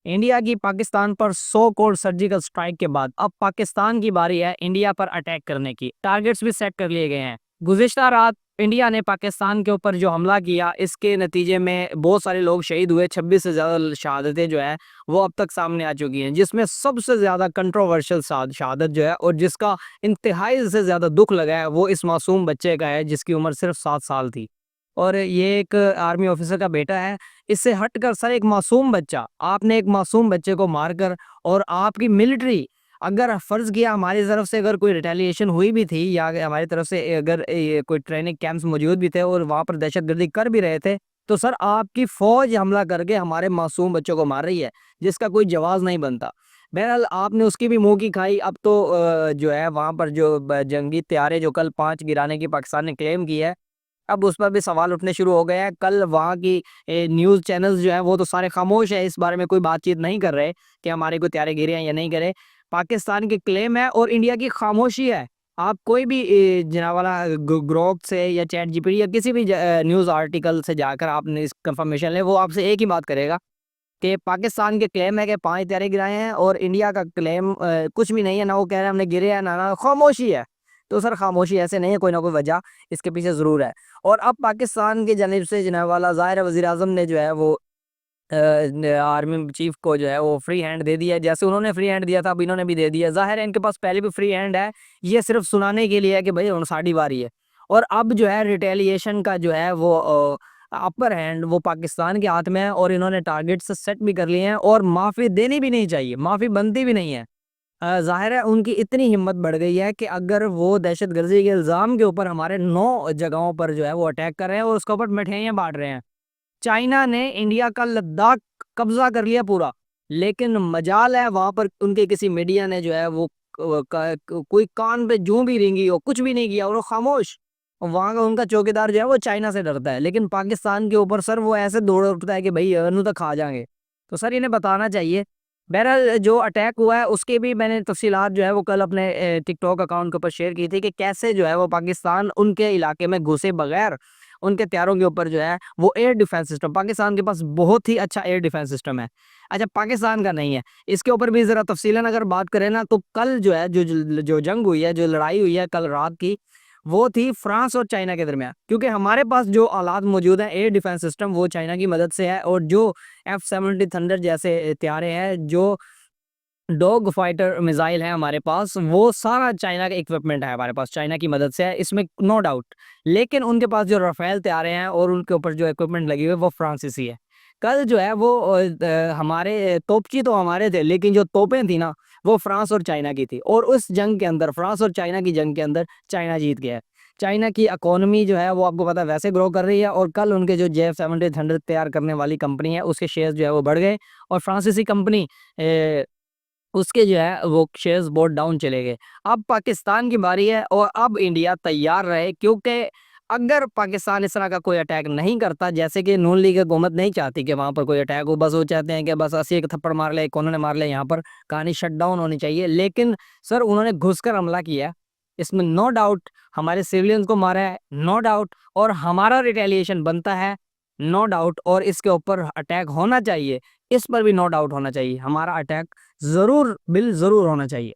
India की पाकिस्तान पर 100 core surgical strike के बाद अब पाकिस्तान की बारी है इंडिया पर अटैक करने की। टारगेट्स भी सेट कर लिए गए हैं। गुज़िश्ता रात इंडिया ने पाकिस्तान के ऊपर जो हमला किया, इसके नतीजे में बहुत सारे लोग शहीद हुए। 26 से ज़्यादा शहादतें जो है वो अब तक सामने आ चुकी हैं, जिसमें सबसे ज़्यादा कंट्रोवर्शियल शहादत जो है और जिसका इंतहाई से ज़्यादा दुख लगा है वो इस मासूम बच्चे का है, जिसकी उम्र सिर्फ 7 साल थी और ये एक आर्मी ऑफिसर का बेटा है। इससे हटकर सर, एक मासूम बच्चा, आपने एक मासूम बच्चे को मारकर, और आपकी मिलिट्री, अगर फर्ज किया हमारी तरफ से अगर कोई रिटेलिएशन हुई भी थी या हमारी तरफ से अगर ये कोई ट्रेनिंग कैंप्स मौजूद भी थे और वहां पर दहशतगर्दी कर भी रहे थे, तो सर आपकी फौज हमला करके हमारे मासूम बच्चों को मार रही है, जिसका कोई जवाब नहीं बनता। बहरहाल आपने उसकी भी मुंह की खाई। अब तो जो है वहां पर जो जंगी त्यारे जो कल 5 गिराने की पाकिस्तान ने क्लेम की है, अब उस पर भी सवाल उठने शुरू हो गए हैं। कल वहाँ की न्यूज़ चैनल्स जो हैं वो तो सारे खामोश है, इस बारे में कोई बातचीत नहीं कर रहे कि हमारे कोई त्यारे गिरे हैं या नहीं गिरे। पाकिस्तान के क्लेम है और इंडिया की खामोशी है। आप कोई भी जनाब ग्रोक से या चैट जीपीटी या किसी भी न्यूज़ आर्टिकल से जाकर आपने इस कंफर्मेशन ले, वो आपसे एक ही बात करेगा कि पाकिस्तान के क्लेम है कि 5 त्यारे गिराए हैं, और इंडिया का क्लेम कुछ भी नहीं है। ना वो कह रहे हैं हमने गिरे हैं, ना खामोशी है। तो सर खामोशी ऐसे नहीं है, कोई ना कोई वजह इसके पीछे ज़रूर है। और अब पाकिस्तान की जानिब से जनाब वाला ज़ाहिर वज़ीर आज़म ने जो है वो आर्मी चीफ को जो है वो फ्री हैंड दे दिया है। जैसे उन्होंने फ्री हैंड दिया था, अब इन्होंने भी दे दिया। ज़ाहिर है इनके पास पहले भी फ्री हैंड है, ये सिर्फ सुनाने के लिए है कि भाई अब साड़ी बारी है। और अब जो है रिटेलिएशन का जो है वो अपर हैंड वो पाकिस्तान के हाथ में है, और इन्होंने टारगेट से सेट भी कर लिए हैं और माफ़ी देनी भी नहीं चाहिए, माफ़ी बनती भी नहीं है। ज़ाहिर है उनकी इतनी हिम्मत बढ़ गई है कि अगर वो दहशतगर्दी के इल्ज़ाम के ऊपर हमारे 9 जगहों पर जो है वो अटैक कर रहे हैं और उसके ऊपर मिठाइयाँ बाँट रहे हैं। चाइना ने इंडिया का लद्दाख कब्ज़ा कर लिया पूरा, लेकिन मजाल है वहाँ पर उनके किसी मीडिया ने जो है वो कोई कान पे जूं भी रेंगी हो, कुछ भी नहीं किया और वो खामोश। और वहाँ का उनका चौकीदार जो है वो चाइना से डरता है, लेकिन पाकिस्तान के ऊपर सर वो ऐसे दौड़ उठता है कि भाई अनु तक खा जाएंगे। तो सर इन्हें बताना चाहिए। बहरहाल जो अटैक हुआ है उसकी भी मैंने तफसीलात जो है वो कल अपने टिकटॉक अकाउंट के ऊपर शेयर की थी कि कैसे जो है वो पाकिस्तान उनके इलाके में घुसे बगैर उनके त्यारों के ऊपर जो है वो एयर डिफेंस सिस्टम, पाकिस्तान के पास बहुत ही अच्छा एयर डिफेंस सिस्टम है। अच्छा, पाकिस्तान का नहीं है। इसके ऊपर भी ज़रा तफसीलन अगर बात करें ना, तो कल जो है जो जंग हुई है, जो लड़ाई हुई है कल रात की, वो थी फ्रांस और चाइना के दरमियान। क्योंकि हमारे पास जो आलात मौजूद हैं एयर डिफेंस सिस्टम, वो चाइना की मदद से है, और जो F-70 थंडर जैसे त्यारे हैं, जो डॉग फाइटर मिसाइल है हमारे पास, वो सारा चाइना का इक्विपमेंट है हमारे पास, चाइना की मदद से है, इसमें नो डाउट। लेकिन उनके पास जो राफेल तैयारे हैं और उनके ऊपर जो इक्विपमेंट लगी हुई है वो फ्रांसीसी है। कल जो है वो हमारे तोपची तो हमारे थे, लेकिन जो तोपें थी ना वो फ्रांस और चाइना की थी, और उस जंग के अंदर, फ्रांस और चाइना की जंग के अंदर, चाइना जीत गया है। चाइना की इकोनॉमी जो है वो आपको पता है वैसे ग्रो कर रही है, और कल उनके जो JF-70 थंडर तैयार करने वाली कंपनी है उसके शेयर्स जो है वो बढ़ गए, और फ्रांसीसी कंपनी उसके जो है वो शेयर्स बहुत डाउन चले गए। अब पाकिस्तान की बारी है और अब इंडिया तैयार रहे, क्योंकि अगर पाकिस्तान इस तरह का कोई अटैक नहीं करता, जैसे कि नून लीग हुकूमत नहीं चाहती कि वहाँ पर कोई अटैक हो, बस वो चाहते हैं कि बस ऐसे एक थप्पड़ मार ले, कोनों ने मार ले, यहाँ पर कहानी शट डाउन होनी चाहिए। लेकिन सर उन्होंने घुसकर हमला किया है, इसमें नो डाउट हमारे सिविलियंस को मारा है, नो डाउट, और हमारा रिटेलिएशन बनता है, नो डाउट, और इसके ऊपर अटैक होना चाहिए, इस पर भी नो डाउट होना चाहिए। हमारा अटैक ज़रूर बिल ज़रूर होना चाहिए।